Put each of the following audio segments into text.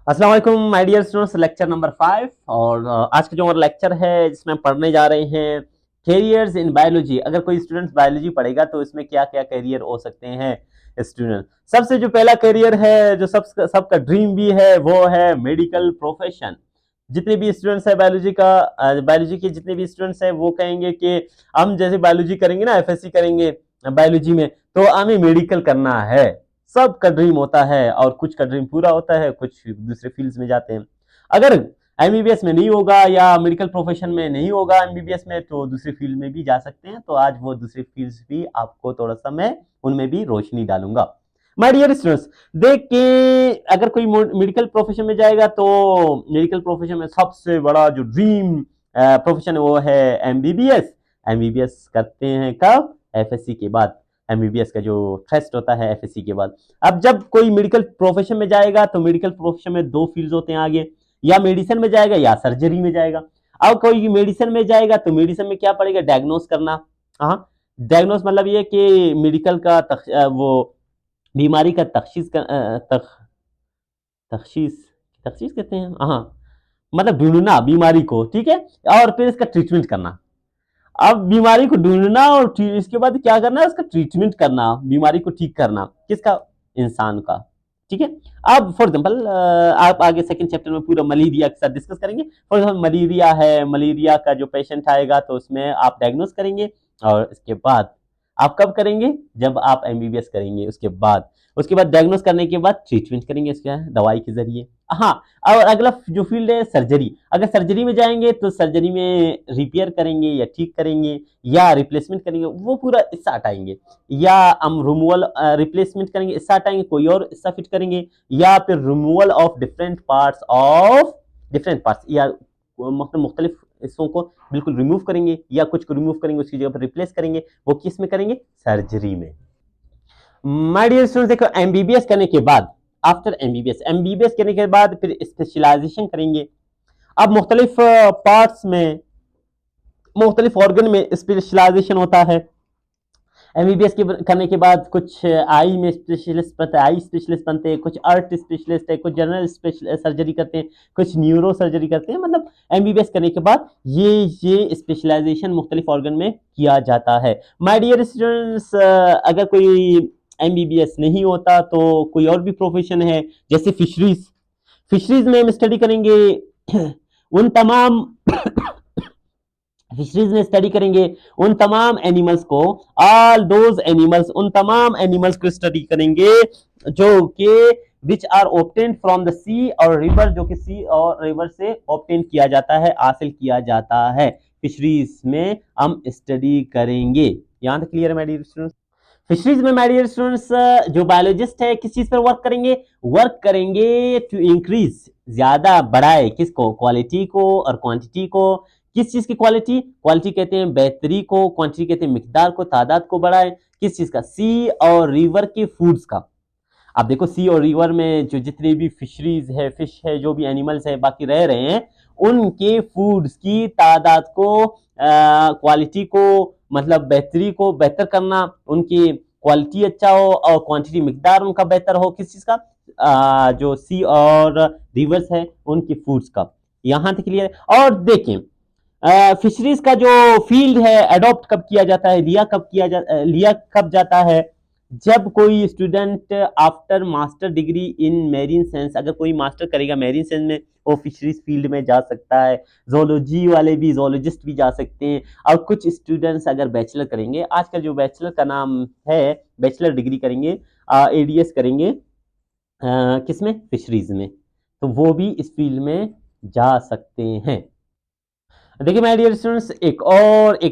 अस्सलाम वालेकुम my dear students. Lecture number 5 और आज का जो हमारा लेक्चर है जिसमें हम पढ़ने जा रहे हैं कैरियर्स इन बायोलॉजी। अगर कोई स्टूडेंट बायोलॉजी पढ़ेगा तो इसमें क्या क्या कैरियर हो सकते हैं स्टूडेंट। सबसे जो पहला कैरियर है जो सबका ड्रीम भी है वो है मेडिकल प्रोफेशन। जितने भी स्टूडेंट्स है बायोलॉजी के जितने भी स्टूडेंट्स हैं वो कहेंगे कि हम जैसे बायोलॉजी करेंगे ना, एफएससी करेंगे बायोलॉजी में, तो हमें मेडिकल करना है। सबका ड्रीम होता है और कुछ का ड्रीम पूरा होता है, कुछ दूसरे फील्ड्स में जाते हैं। अगर एमबीबीएस में नहीं होगा या मेडिकल प्रोफेशन में नहीं होगा एमबीबीएस में, तो दूसरी फील्ड में भी जा सकते हैं। तो आज वो दूसरी फील्ड्स भी आपको थोड़ा सा मैं उनमें भी रोशनी डालूंगा। माय डियर स्टूडेंट्स, देख के अगर कोई मेडिकल प्रोफेशन में जाएगा तो मेडिकल प्रोफेशन में सबसे बड़ा जो ड्रीम प्रोफेशन है वो है एमबीबीएस। एमबीबीएस करते हैं कब? एफएससी के बाद। एमबीबीएस का जो टेस्ट होता है एफएससी के बाद। अब जब कोई मेडिकल प्रोफेशन में जाएगा तो मेडिकल प्रोफेशन में दो फील्ड होते हैं आगे, या मेडिसिन में जाएगा या सर्जरी में जाएगा। अब कोई मेडिसिन में जाएगा तो मेडिसिन में क्या पड़ेगा? डायग्नोस करना। हाँ, डायग्नोस मतलब ये कि मेडिकल का वो बीमारी का तखशीस तखशीस कहते हैं, हाँ, मतलब ढूंढना बीमारी को, ठीक है, और फिर इसका ट्रीटमेंट करना। अब बीमारी को ढूंढना और इसके बाद क्या करना है? उसका ट्रीटमेंट करना, बीमारी को ठीक करना। किसका? इंसान का। ठीक है। अब फॉर एग्जाम्पल आप आगे सेकंड चैप्टर में पूरा मलेरिया के साथ डिस्कस करेंगे। फॉर एग्जाम्पल मलेरिया है, मलेरिया का जो पेशेंट आएगा तो उसमें आप डायग्नोस करेंगे और इसके बाद आप कब करेंगे? जब आप एमबीबीएस करेंगे उसके बाद डायग्नोस करने के बाद ट्रीटमेंट करेंगे इसका दवाई के जरिए। हाँ, और अगला जो फील्ड है सर्जरी। अगर सर्जरी में जाएंगे तो सर्जरी में रिपेयर करेंगे या ठीक करेंगे या रिप्लेसमेंट करेंगे, वो पूरा हिस्सा हटाएंगे, या हम रिमूवल रिप्लेसमेंट करेंगे, हिस्सा हटाएंगे, कोई और हिस्सा फिट करेंगे, या फिर रिमूवल ऑफ डिफरेंट पार्ट्स या मतलब मुख्तलिफ हिस्सों को बिल्कुल रिमूव करेंगे या कुछ को रिमूव करेंगे उसकी जगह पर रिप्लेस करेंगे। वो किस में करेंगे? सर्जरी में। माय डियर स्टूडेंट्स, देखो एमबीबीएस करने के बाद, आफ्टर एमबीबीएस करने के बाद फिर स्पेशलाइजेशन करेंगे। अब मुख्तलिफ पार्ट्स में, मुख्तलिफ ऑर्गन में स्पेशलाइजेशन होता है। एमबीबीएस करने के बाद कुछ आई में स्पेशलिस्ट बनते हैं, आई स्पेशलिस्ट बनते हैं, कुछ आर्ट स्पेशलिस्ट है, कुछ जनरल सर्जरी करते हैं, कुछ न्यूरो सर्जरी करते हैं। मतलब एमबीबीएस करने के बाद ये स्पेशलाइजेशन मुख्तलिफ ऑर्गन में किया जाता है। माय डियर स्टूडेंट्स, अगर कोई एमबीबीएस नहीं होता तो कोई और भी प्रोफेशन है, जैसे फिशरीज। फिशरीज में हम स्टडी करेंगे उन तमाम फिशरीज में स्टडी करेंगे उन तमाम एनिमल्स को, ऑल दोज एनिमल्स, उन तमाम एनिमल्स को स्टडी करेंगे जो कि which are obtain from the sea और रिवर, जो कि सी और रिवर से ऑब्टेन किया जाता है, हासिल किया जाता है। फिशरीज में हम स्टडी करेंगे। यहां तक क्लियर है माय डियर स्टूडेंट्स? फिशरीज में माय डियर स्टूडेंट्स जो बायोलॉजिस्ट है किस चीज पर वर्क करेंगे टू इंक्रीज, ज्यादा बढ़ाए किसको? क्वालिटी को और क्वांटिटी को। किस चीज की क्वालिटी? क्वालिटी कहते हैं बेहतरी को, क्वांटिटी कहते हैं मिकदार को, तादाद को बढ़ाए। किस चीज का? सी और रिवर के फूड्स का। आप देखो सी और रिवर में जो जितने भी फिशरीज है, फिश है, जो भी एनिमल्स है बाकी रह रहे हैं, उनके फूड्स की तादाद को, क्वालिटी को, मतलब बेहतरी को बेहतर करना, उनकी क्वालिटी अच्छा हो और क्वांटिटी मिकदार उनका बेहतर हो। किस चीज का? जो सी और रिवर्स है उनकी फूड्स का। यहां तक क्लियर है। और देखें फिशरीज का जो फील्ड है अडॉप्ट कब किया जाता है, लिया कब जाता है? जब कोई student after master degree in marine science, अगर कोई मास्टर करेगा मेरीन साइंस में, वो फिशरीज फील्ड में जा सकता है। जोलॉजी वाले भी, जोलॉजिस्ट भी जा सकते हैं। और कुछ स्टूडेंट्स अगर बैचलर करेंगे, आजकल जो बैचलर का नाम है, बैचलर डिग्री करेंगे, एडीएस करेंगे किसमें? फिशरीज में, तो वो भी इस फील्ड में जा सकते हैं। देखिए माय डियर स्टूडेंट्स, एक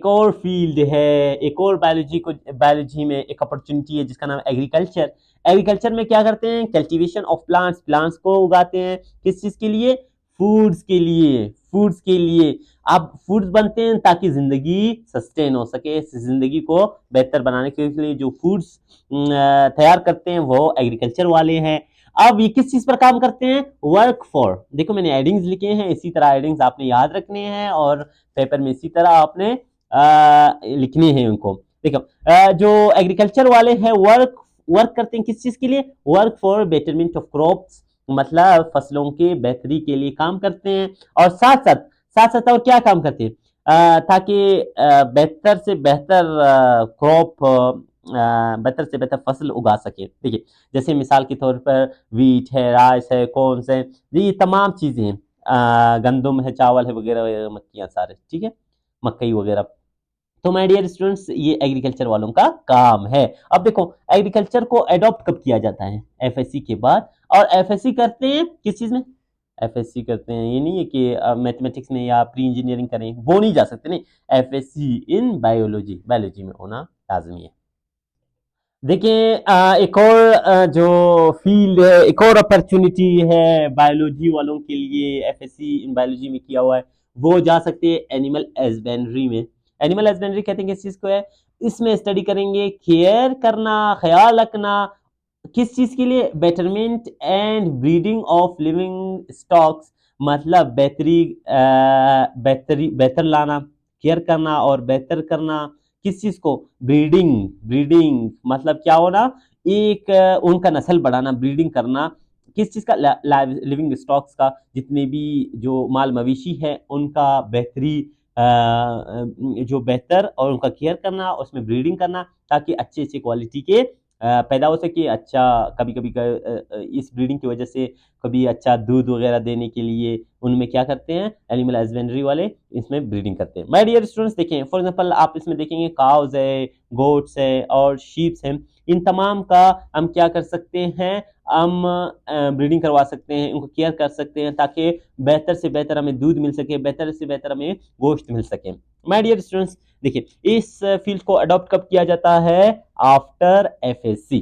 और फील्ड है, एक और बायोलॉजी में एक अपॉर्चुनिटी है जिसका नाम एग्रीकल्चर। एग्रीकल्चर में क्या करते हैं? कल्टीवेशन ऑफ प्लांट्स को उगाते हैं। किस चीज के लिए? फूड्स के लिए। अब फूड्स बनते हैं ताकि जिंदगी सस्टेन हो सके, जिंदगी को बेहतर बनाने के लिए जो फूड्स तैयार करते हैं वो एग्रीकल्चर वाले हैं। अब ये किस चीज पर काम करते हैं? Work for. देखो मैंने एडिंग्स लिखे हैं, इसी तरह एडिंग्स आपने याद रखने हैं और पेपर में इसी तरह आपने लिखने हैं उनको। देखो जो एग्रीकल्चर वाले हैं वर्क वर्क करते हैं किस चीज के लिए? Work for betterment of crops, मतलब फसलों के बेहतरी के लिए काम करते हैं, और साथ साथ और क्या काम करते हैं, ताकि बेहतर से बेहतर क्रॉप, बेहतर से बेहतर फसल उगा सके। देखिए, जैसे मिसाल के तौर पर वीट है, राइस है, कॉर्न्स है, ये तमाम चीजें हैं, गंदम है, चावल है, वगैरह वगैरह, मक्खियाँ सारे, ठीक है, मकई वगैरह। तो माय डियर स्टूडेंट्स, ये एग्रीकल्चर वालों का काम है। अब देखो, एग्रीकल्चर को अडॉप्ट कब किया जाता है, एफएससी के बाद। और एफएससी करते हैं किस चीज में, एफएससी करते हैं, ये नहीं है कि मैथमेटिक्स में या प्री इंजीनियरिंग करें, वो नहीं जा सकते, नहीं, एफएससी इन बायोलॉजी, बायोलॉजी में होना लाजमी है। देखिए, एक और जो फील्ड है, एक और अपॉर्चुनिटी है बायोलॉजी वालों के लिए, एफएससी इन बायोलॉजी में किया हुआ है, वो जा सकते हैं एनिमल हस्बेंड्री में। एनिमल हस्बेंड्री कहते हैं किस चीज को है, इसमें स्टडी करेंगे केयर करना, ख्याल रखना, किस चीज के लिए, betterment and breeding of living stocks, मतलब बेहतर लाना, केयर करना और बेहतर करना, किस चीज को, ब्रीडिंग, ब्रीडिंग मतलब क्या होना, एक उनका नस्ल बढ़ाना, ब्रीडिंग करना, किस चीज का, लिविंग स्टॉक्स का, जितने भी जो माल मवेशी है उनका बेहतरी, जो बेहतर, और उनका केयर करना, उसमें ब्रीडिंग करना, ताकि अच्छे अच्छे क्वालिटी के पैदा हो सके। अच्छा, कभी कभी इस ब्रीडिंग की वजह से कभी अच्छा दूध वगैरह देने के लिए उनमें क्या करते हैं, एनिमल हस्बेंड्री वाले इसमें ब्रीडिंग करते हैं। माय डियर स्टूडेंट्स, देखें फॉर एग्जांपल आप इसमें देखेंगे काउज है, गोट्स है और शीप्स हैं, इन तमाम का हम क्या कर सकते हैं, हम ब्रीडिंग करवा सकते हैं, उनको केयर कर सकते हैं, ताकि बेहतर से बेहतर हमें दूध मिल सके, बेहतर से बेहतर हमें गोश्त मिल सके। माय डियर स्टूडेंट्स, देखिए इस फील्ड को अडॉप्ट कब किया जाता है, आफ्टर एफएससी।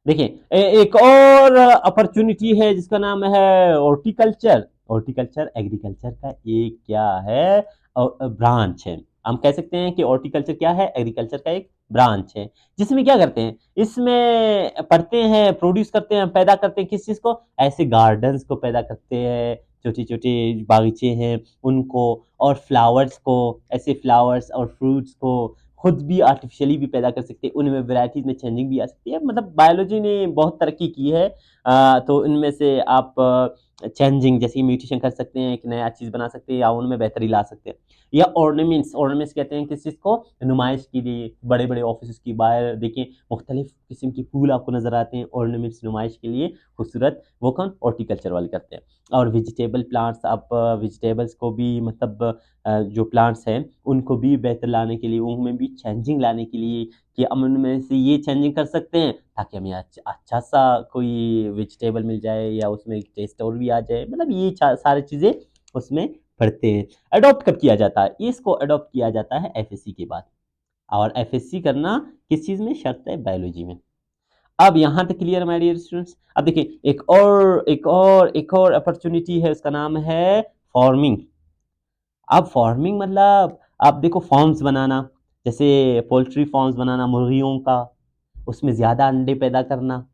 देखिए, एक और अपॉर्चुनिटी है जिसका नाम है हॉर्टिकल्चर। हॉर्टिकल्चर एग्रीकल्चर का एक क्या है, ब्रांच है। हम कह सकते हैं कि हॉर्टिकल्चर क्या है, एग्रीकल्चर का एक ब्रांच है, जिसमें क्या करते हैं, इसमें पढ़ते हैं, प्रोड्यूस करते हैं, पैदा करते हैं, किस चीज को, ऐसे गार्डन्स को पैदा करते हैं, छोटे छोटे बागीचे हैं उनको, और फ्लावर्स को, ऐसे फ्लावर्स और फ्रूट्स को खुद भी आर्टिफिशियली भी पैदा कर सकते हैं, उनमें वैरायटीज में चेंजिंग भी आ सकती है। मतलब बायोलॉजी ने बहुत तरक्की की है, तो इनमें से आप चेंजिंग जैसे म्यूटेशन कर सकते हैं, एक नया चीज़ बना सकते हैं, या उनमें बेहतरी ला सकते हैं। या ऑर्नामेंट्स, ऑर्नामेंट्स कहते हैं किस चीज़ को, नुमाइश के लिए, बड़े बड़े ऑफिस की बाहर देखें मुख्तलिफ किस्म के फूल आपको नजर आते हैं, ऑर्नामेंट्स नुमाइश के लिए खूबसूरत, वो कौन, हॉर्टिकल्चर वाले करते हैं। और वेजिटेबल प्लांट्स, आप वेजिटेबल्स को भी मतलब जो प्लांट्स हैं उनको भी बेहतर लाने के लिए, उनमें भी चेंजिंग लाने के लिए, कि हम उनमें से ये चेंजिंग कर सकते हैं ताकि हमें अच्छा सा कोई वेजिटेबल मिल जाए, या उसमें एक टेस्ट और भी आ जाए। मतलब ये सारी चीज़ें उसमें पढ़ते हैं। अडॉप्ट कब किया जाता है, इसको अडॉप्ट किया जाता है एफएससी के बाद, और एफएससी करना किस चीज़ में शर्त है, बायोलॉजी में। अब यहाँ तक क्लियर माय डियर स्टूडेंट्स। अब देखिए, एक और अपॉर्चुनिटी है, उसका नाम है फार्मिंग। अब फार्मिंग मतलब आप देखो, फॉर्म्स बनाना, जैसे पोल्ट्री फॉर्म्स बनाना मुर्गियों का, उसमें ज़्यादा अंडे पैदा करना,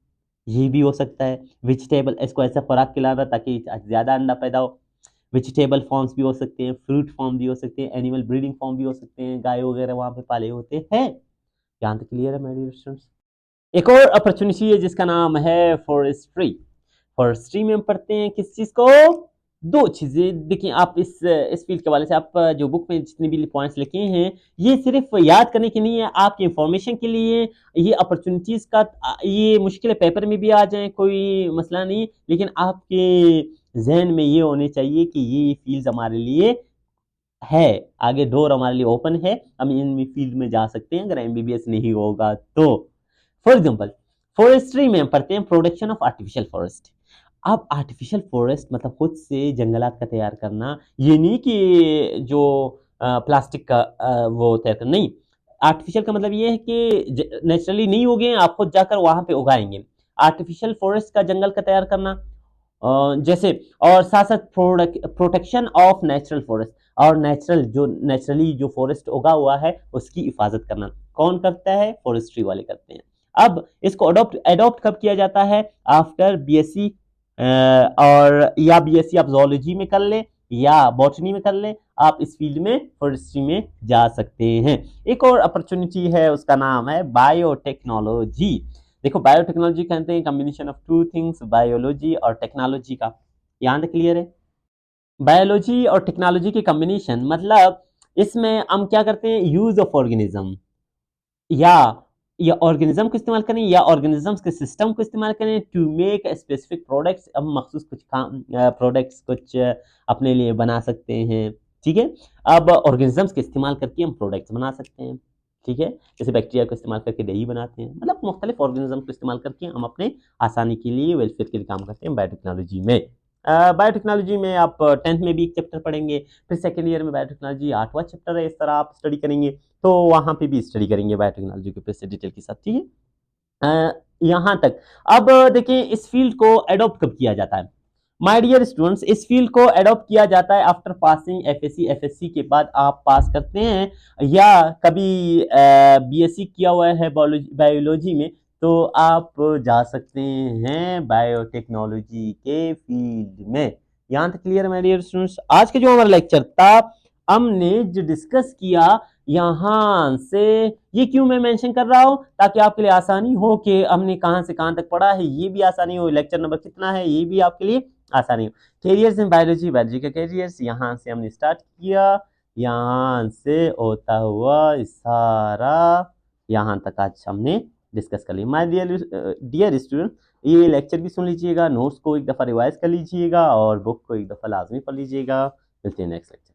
ये भी हो सकता है। वेजिटेबल, इसको ऐसा खुराक खिलाना ताकि ज़्यादा अंडा पैदा हो। वेजिटेबल फॉर्म्स भी हो सकते हैं, फ्रूट फॉर्म भी हो सकते हैं, एनिमल ब्रीडिंग फॉर्म भी हो सकते हैं, गाय वगैरह वहाँ पे पाले होते हैं। यहाँ तक क्लियर है मेरे स्टूडेंट्स। एक और अपॉर्चुनिटी है जिसका नाम है फॉरेस्ट्री। फॉरेस्ट्री में हम पढ़ते हैं किस चीज़ को, दो चीज़ें। देखिए, आप इस फील्ड के हवाले से आप जो बुक में जितने भी पॉइंट्स लिखे हैं, ये सिर्फ याद करने के लिए है, आपकी इंफॉर्मेशन के लिए। ये अपॉर्चुनिटीज़ का ये मुश्किल पेपर में भी आ जाए, कोई मसला नहीं, लेकिन आपके जहन में ये होने चाहिए कि ये फील्ड हमारे लिए है, आगे डोर हमारे लिए ओपन है, हम इन फील्ड में जा सकते हैं अगर एमबीबीएस नहीं होगा तो। फॉर एग्जाम्पल, फॉरेस्ट्री में हम पढ़ते हैं प्रोडक्शन ऑफ आर्टिफिशियल फॉरेस्ट। अब आर्टिफिशियल फॉरेस्ट मतलब खुद से जंगलात का तैयार करना, ये नहीं कि जो प्लास्टिक का वो तैयार करना, नहीं। आर्टिफिशियल का मतलब ये है कि नेचुरली नहीं उगे, आप खुद जाकर वहां पे उगाएंगे। आर्टिफिशियल फॉरेस्ट का जंगल का तैयार करना, जैसे, और साथ साथ प्रोटेक्शन ऑफ नेचुरल फॉरेस्ट, और नेचुरली जो फॉरेस्ट उगा हुआ है उसकी हिफाजत करना कौन करता है, फॉरेस्ट्री वाले करते हैं। अब इसको अडॉप्ट कब किया जाता है, आफ्टर बीएससी, और या बीएससी आप जोलॉजी में कर ले या बॉटनी में कर ले, आप इस फील्ड में फॉरेस्ट्री में जा सकते हैं। एक और अपॉर्चुनिटी है, उसका नाम है बायोटेक्नोलॉजी। देखो बायोटेक्नोलॉजी कहते हैं combination of two things, biology और टेक्नोलॉजी का। यहाँ तक क्लियर है? बायोलॉजी और टेक्नोलॉजी के कॉम्बिनेशन मतलब इसमें हम क्या करते हैं, यूज ऑफ ऑर्गेनिज्म या ऑर्गेनिज्म को इस्तेमाल करें या ऑर्गेनिजम्स के सिस्टम को इस्तेमाल करें टू मेक स्पेसिफिक प्रोडक्ट्स। हम मखसूस कुछ काम प्रोडक्ट्स कुछ अपने लिए बना सकते हैं, ठीक है। अब ऑर्गेनिजम्स के इस्तेमाल करके हम प्रोडक्ट्स बना सकते हैं, ठीक है। जैसे बैक्टीरिया को इस्तेमाल करके दही बनाते हैं, मतलब मुख्तलिफ ऑर्गेनिज्म को इस्तेमाल करके हम अपने आसानी के लिए, वेलफेयर के लिए काम करते हैं बायोटेक्नोलॉजी में। बायोटेक्नोलॉजी में आप 10th में भी एक चैप्टर पढ़ेंगे, फिर सेकेंड ईयर में बायोटेक्नोलॉजी 8वां चैप्टर है, इस तरह आप स्टडी करेंगे। तो वहाँ पे भी स्टडी करेंगे बायोटेक्नोलॉजी के फिर से डिटेल के साथ, ठीक है। यहाँ तक। अब देखिए इस फील्ड को एडॉप्ट कब किया जाता है? माय डियर स्टूडेंट्स, इस फील्ड को एडॉप्ट किया जाता है आफ्टर पासिंग एफएससी। एफएससी के बाद आप पास करते हैं या कभी बीएससी किया हुआ है बायोलॉजी में, तो आप जा सकते हैं बायोटेक्नोलॉजी के फील्ड में। यहाँ तक क्लियर है माय डियर स्टूडेंट्स? आज का जो हमारा लेक्चर था, हमने जो डिस्कस किया यहाँ से, ये क्यों मैं मेंशन कर रहा हूँ, ताकि आपके लिए आसानी हो कि हमने कहाँ से कहाँ तक पढ़ा है, ये भी आसानी हो, लेक्चर नंबर कितना है ये भी आपके लिए आसानी हो। कैरियर्स इन बायोलॉजी, बायोलॉजी का कैरियर्स, यहाँ से हमने स्टार्ट किया, यहाँ से होता हुआ सारा यहाँ तक आज हमने डिस्कस कर लिया। माय डियर स्टूडेंट, ये लेक्चर भी सुन लीजिएगा, नोट्स को एक दफ़ा रिवाइज कर लीजिएगा और बुक को एक दफ़ा लाजमी पढ़ लीजिएगा। मिलते हैं नेक्स्ट लेक्चर।